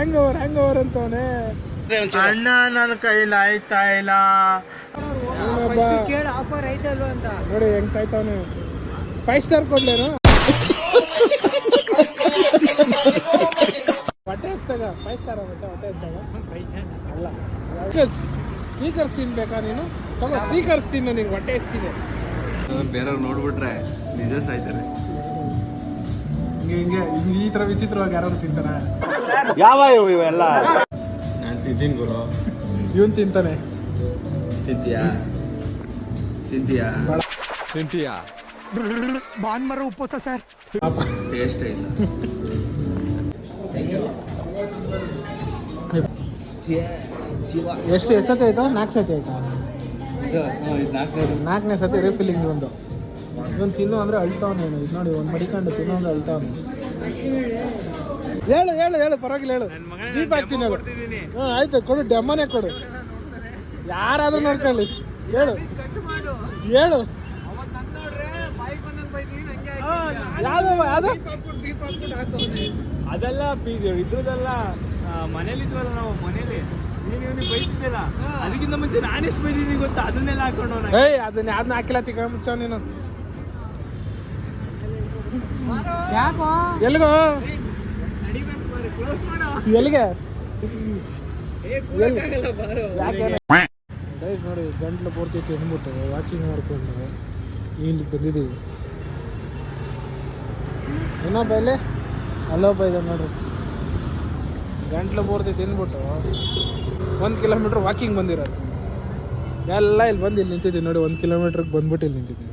ಹ್ಯಾಂಗ್ over ಅಂತವನೇ. ಅಣ್ಣ ನನ್ನ ಕೈಲಿ ಆಯ್ತಾ ಇಲ್ಲ ನೋಡಿ ಹೆಂಗ್ ಸಾಯ್ತವನೆ. 5 ಸ್ಟಾರ್ ಕೊಡ್ಲೇನು? ಹೊಟ್ಟೆ ಎಷ್ಟಾಗ 5 ಸ್ಟಾರ್ ಆಗುತ್ತೆ ಹೊಟ್ಟೆ ಎಷ್ಟಾಗ ಅಲ್ಲ. ಸ್ಪೀಕರ್ಸ್ ತಿನ್ಬೇಕಾ ನೀನು? ತಗೋ ಸ್ಪೀಕರ್ಸ್ ತಿನ್ನು, ನೀನು ಹೊಟ್ಟೆ ಎಷ್ಟಿದೆ. ಬೇರೆಯವ್ರು ನೋಡ್ಬಿಟ್ರೆ ನಿಜ ಸಾಯ್ತಾರೆ. ಹಿಂಗೆ ಈ ತರ ವಿಚಿತ್ರವಾಗಿ ಯಾರು ತಿಂತಾರ? ಯಾವ ಇವೆಲ್ಲ ನಾನು ತಿಂತೀನಿ ಗುರು. ಇವನ್ ತಿಂತಾನೆ. ತಿಂತೀಯಾ ಭಾನ್ಮರ ಉಪವಾಸ ಸರ್. ಟೇಸ್ಟ್ ಇಲ್ಲ. ಎಷ್ಟು ಸತಿ ಆಯ್ತು? 4 ಸತಿ ಆಯ್ತಾ? 4ನೇ ಸತಿ ರೀಫಿಲ್ಲಿಂಗ್ ಒಂದು. ಇವನು ತಿನ್ನು ಅಂದ್ರೆ ಅಳ್ತಾವನು. ಇದು ನೋಡಿ ಒಂದು ಮಡಿಕೊಂಡು ತಿನ್ನು ಅಂದ್ರೆ ಅಳ್ತಾವನು. ಹೇಳು ಪರವಾಗಿಲ್ಲ ಹೇಳು. ದೀಪ ಹಾಕ್ತೀನಿ ಹೇಳು. ಆಯ್ತು ಕೊಡು, ಡೆಮ್ಮನೇ ಕೊಡು. ಯಾರಾದ್ರೂ ನೋಡ್ಕೊಳ್ಳಿ. ಹೇಳು ಯಾವ್ದು ಅದೆಲ್ಲ ಇದ್ರದಲ್ಲ. ಮನೇಲಿ ಇದ್ವಲ್ಲ ನಾವು, ಮನೇಲಿ ನೀನು ಬೈತಿದ್ದಿಲ್ಲ. ಅದಕ್ಕಿಂತ ಮುಂಚೆ ನಾನೆಷ್ಟು ಬೈದಿದ್ದೀನಿ ಗೊತ್ತಾ? ಅದನ್ನೆಲ್ಲ ಹಾಕೊಂಡು ಅದನ್ನ ಹಾಕಿಲ್ಲ ತಿಕ್ಕ ಮುಚ್ಚ ನೀನು. ಎಲ್ಲಿಗೋ ಎಲ್ಲಿಗೆ ನೋಡಿ ಗಂಟ್ಲು ಪೂರ್ತಿ ತಿಂದ್ಬಿಟ್ಟು ವಾಕಿಂಗ್ ಮಾಡ್ಕೊಂಡು ಇಲ್ಲಿ ಬಂದಿದ್ದೀವಿ. ಇನ್ನೊಬ್ಬ ಇಲ್ಲಿ ಅಲ್ಲೊಬ್ಬ ಇದೆ ನೋಡ್ರಿ. ಗಂಟ್ಲು ಪೂರ್ತಿ ತಿಂದ್ಬಿಟ್ಟು 1 ಕಿಲೋಮೀಟ್ರ್ ವಾಕಿಂಗ್ ಬಂದಿರೋದು ಎಲ್ಲ ಇಲ್ಲಿ ಬಂದು ಇಲ್ಲಿ ನಿಂತಿದ್ದೀವಿ ನೋಡಿ. 1 ಕಿಲೋಮೀಟ್ರಿಗೆ ಬಂದ್ಬಿಟ್ಟು ಇಲ್ಲಿ ನಿಂತಿದ್ದೀವಿ.